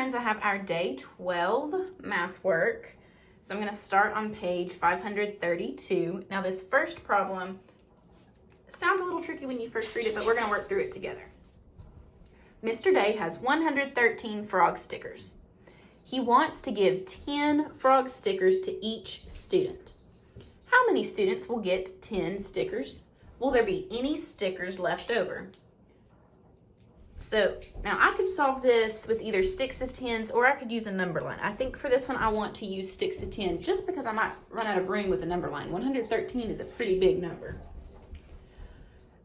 friends, I have our day 12 math work. So I'm going to start on page 532. Now this first problem sounds a little tricky when you first read it, but we're going to work through it together. Mr. Day has 113 frog stickers. He wants to give 10 frog stickers to each student. How many students will get 10 stickers? Will there be any stickers left over? So now I could solve this with either sticks of 10s or I could use a number line. I think for this one I want to use sticks of 10 just because I might run out of room with a number line. 113 is a pretty big number.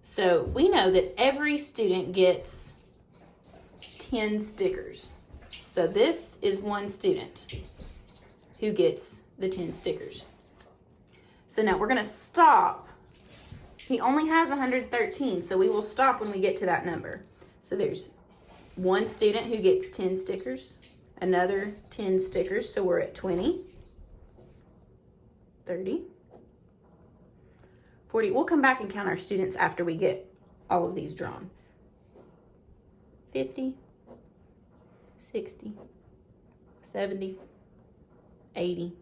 So we know that every student gets 10 stickers. So this is one student who gets the 10 stickers. So now we're going to stop. He only has 113, so we will stop when we get to that number. So there's one student who gets 10 stickers, another 10 stickers, so we're at 20, 30, 40. We'll come back and count our students after we get all of these drawn. 50, 60, 70, 80,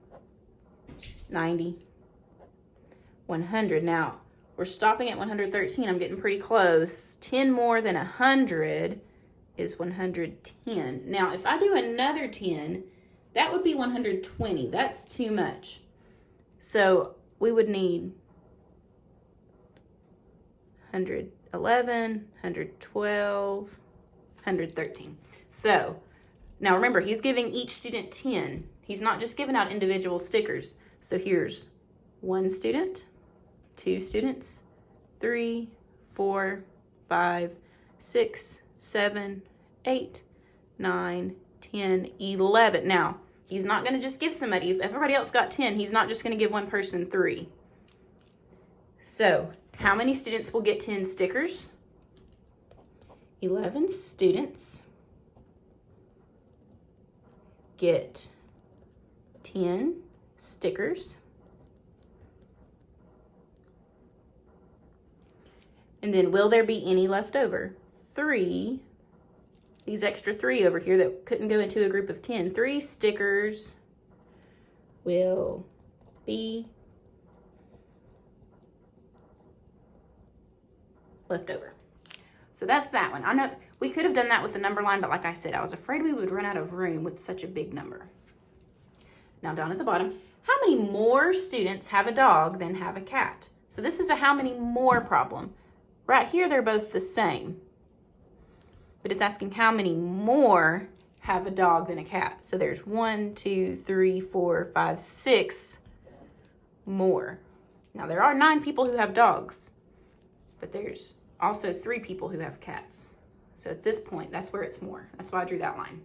90, 100. Now, we're stopping at 113. I'm getting pretty close. 10 more than 100 is 110. Now, if I do another 10, that would be 120. That's too much. So we would need 111, 112, 113. So now remember, he's giving each student 10. He's not just giving out individual stickers. So here's one student, two students, 3, 4, 5, 6, 7, 8, 9, 10, 11. Now, he's not going to just give somebody. If everybody else got 10, he's not just going to give one person 3. So, how many students will get 10 stickers? 11 students get 10 stickers. And then will there be any left over? 3, these extra 3 over here that couldn't go into a group of 10. 3 stickers will be left over. So that's that one. I know we could have done that with the number line, but like I said, I was afraid we would run out of room with such a big number. Now down at the bottom, how many more students have a dog than have a cat? So this is a how many more problem. Right here, they're both the same. But it's asking how many more have a dog than a cat. So there's 1, 2, 3, 4, 5, 6 more. Now there are 9 people who have dogs, but there's also 3 people who have cats. So at this point, that's where it's more. That's why I drew that line.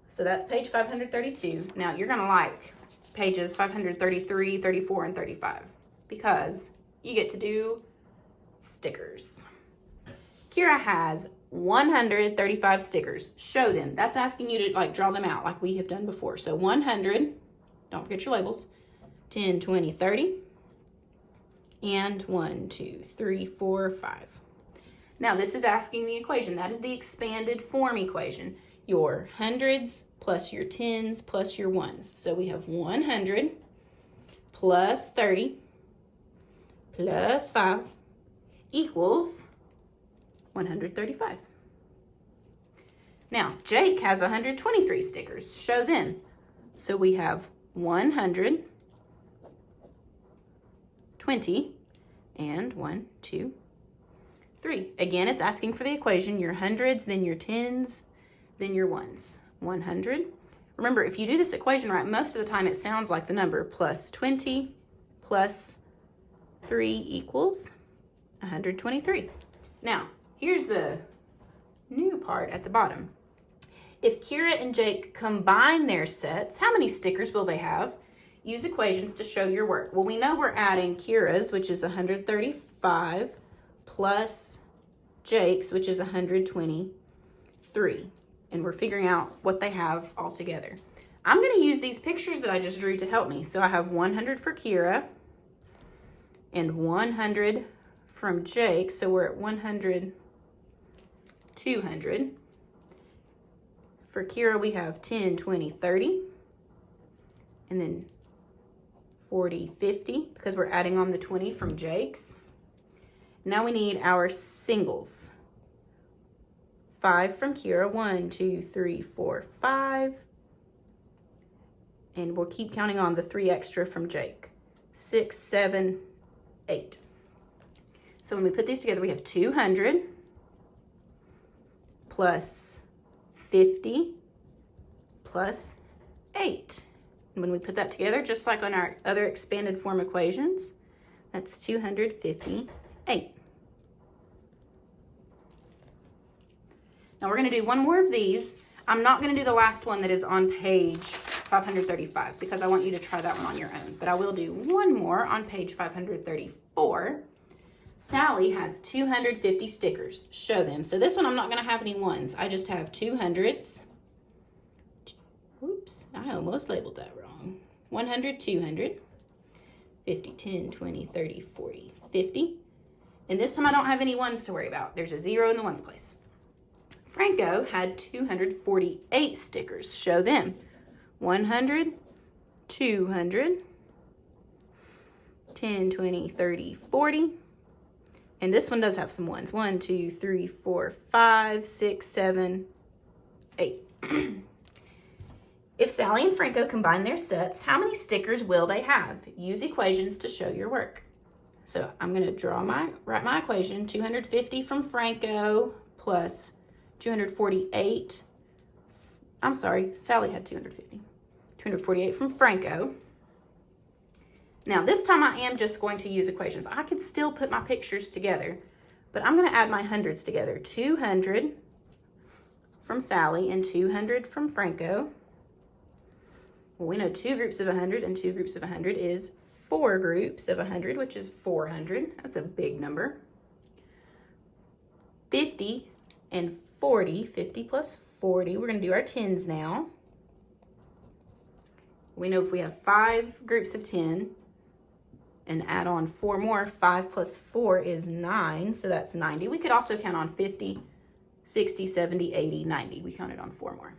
So that's page 532. Now you're gonna like pages 533, 34, and 35 because you get to do stickers. Kira has 135 stickers. Show them. That's asking you to like draw them out like we have done before. So 100, don't forget your labels, 10, 20, 30, and 1, 2, 3, 4, 5. Now this is asking the equation. That is the expanded form equation. Your hundreds plus your tens plus your ones. So we have 100 plus 30 plus 5 equals 135. Now, Jake has 123 stickers. Show them. So we have 120 and 1, 2, 3. Again, it's asking for the equation, your hundreds, then your tens, then your ones. 100. Remember, if you do this equation right, most of the time it sounds like the number plus 20 plus 3 equals 123. Now, here's the new part at the bottom. If Kira and Jake combine their sets, how many stickers will they have? Use equations to show your work. Well, we know we're adding Kira's, which is 135, plus Jake's, which is 123. And we're figuring out what they have all together. I'm going to use these pictures that I just drew to help me. So I have 100 for Kira and 100 from Jake. So we're at 100, 200. For Kira, we have 10, 20, 30. And then 40, 50, because we're adding on the 20 from Jake's. Now we need our singles. 5 from Kira, 1, 2, 3, 4, 5. And we'll keep counting on the 3 extra from Jake. 6, 7, 8. So when we put these together, we have 200 plus 50 plus 8. And when we put that together, just like on our other expanded form equations, that's 258. Now we're going to do one more of these. I'm not going to do the last one that is on page 535 because I want you to try that one on your own. But I will do one more on page 534. Sally has 250 stickers. Show them. So this one I'm not going to have any ones. I just have 200s. Oops, I almost labeled that wrong. 100, 200, 50, 10, 20, 30, 40, 50. And this time I don't have any ones to worry about. There's a 0 in the ones place. Franco had 248 stickers. Show them. 100, 200, 10, 20, 30, 40. And this one does have some ones. 1, 2, 3, 4, 5, 6, 7, 8. If Sally and Franco combine their sets, how many stickers will they have? Use equations to show your work. So I'm going to write my equation. 250 from Franco plus 248. I'm sorry, Sally had 250. 248 from Franco. Now this time I am just going to use equations. I could still put my pictures together, but I'm going to add my hundreds together. 200 from Sally and 200 from Franco. Well, we know 2 groups of 100 and 2 groups of 100 is 4 groups of 100, which is 400. That's a big number. 50 and 40, 50 plus 40. We're going to do our tens now. We know if we have 5 groups of 10 and add on 4 more, 5 plus 4 is 9, so that's 90. We could also count on 50, 60, 70, 80, 90. We counted on 4 more.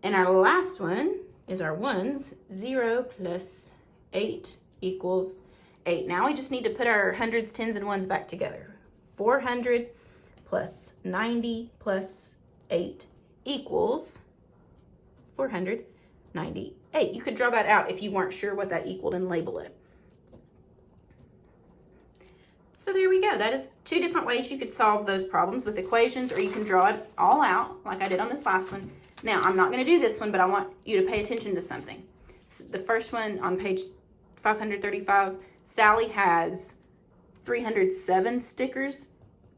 And our last one is our ones. 0 plus 8 equals 8. Now we just need to put our hundreds, tens, and ones back together. 400 plus 90 plus 8 equals 498. You could draw that out if you weren't sure what that equaled and label it. So there we go. That is 2 different ways you could solve those problems with equations, or you can draw it all out like I did on this last one. Now, I'm not going to do this one, but I want you to pay attention to something. So the first one on page 535, Sally has 307 stickers.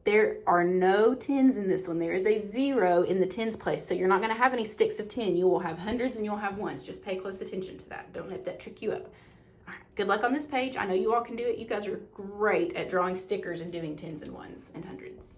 There are no tens in this one. There is a 0 in the tens place, so you're not going to have any sticks of 10. You will have hundreds and you'll have ones. Just pay close attention to that. Don't let that trick you up. All right, good luck on this page. I know you all can do it. You guys are great at drawing stickers and doing tens and ones and hundreds.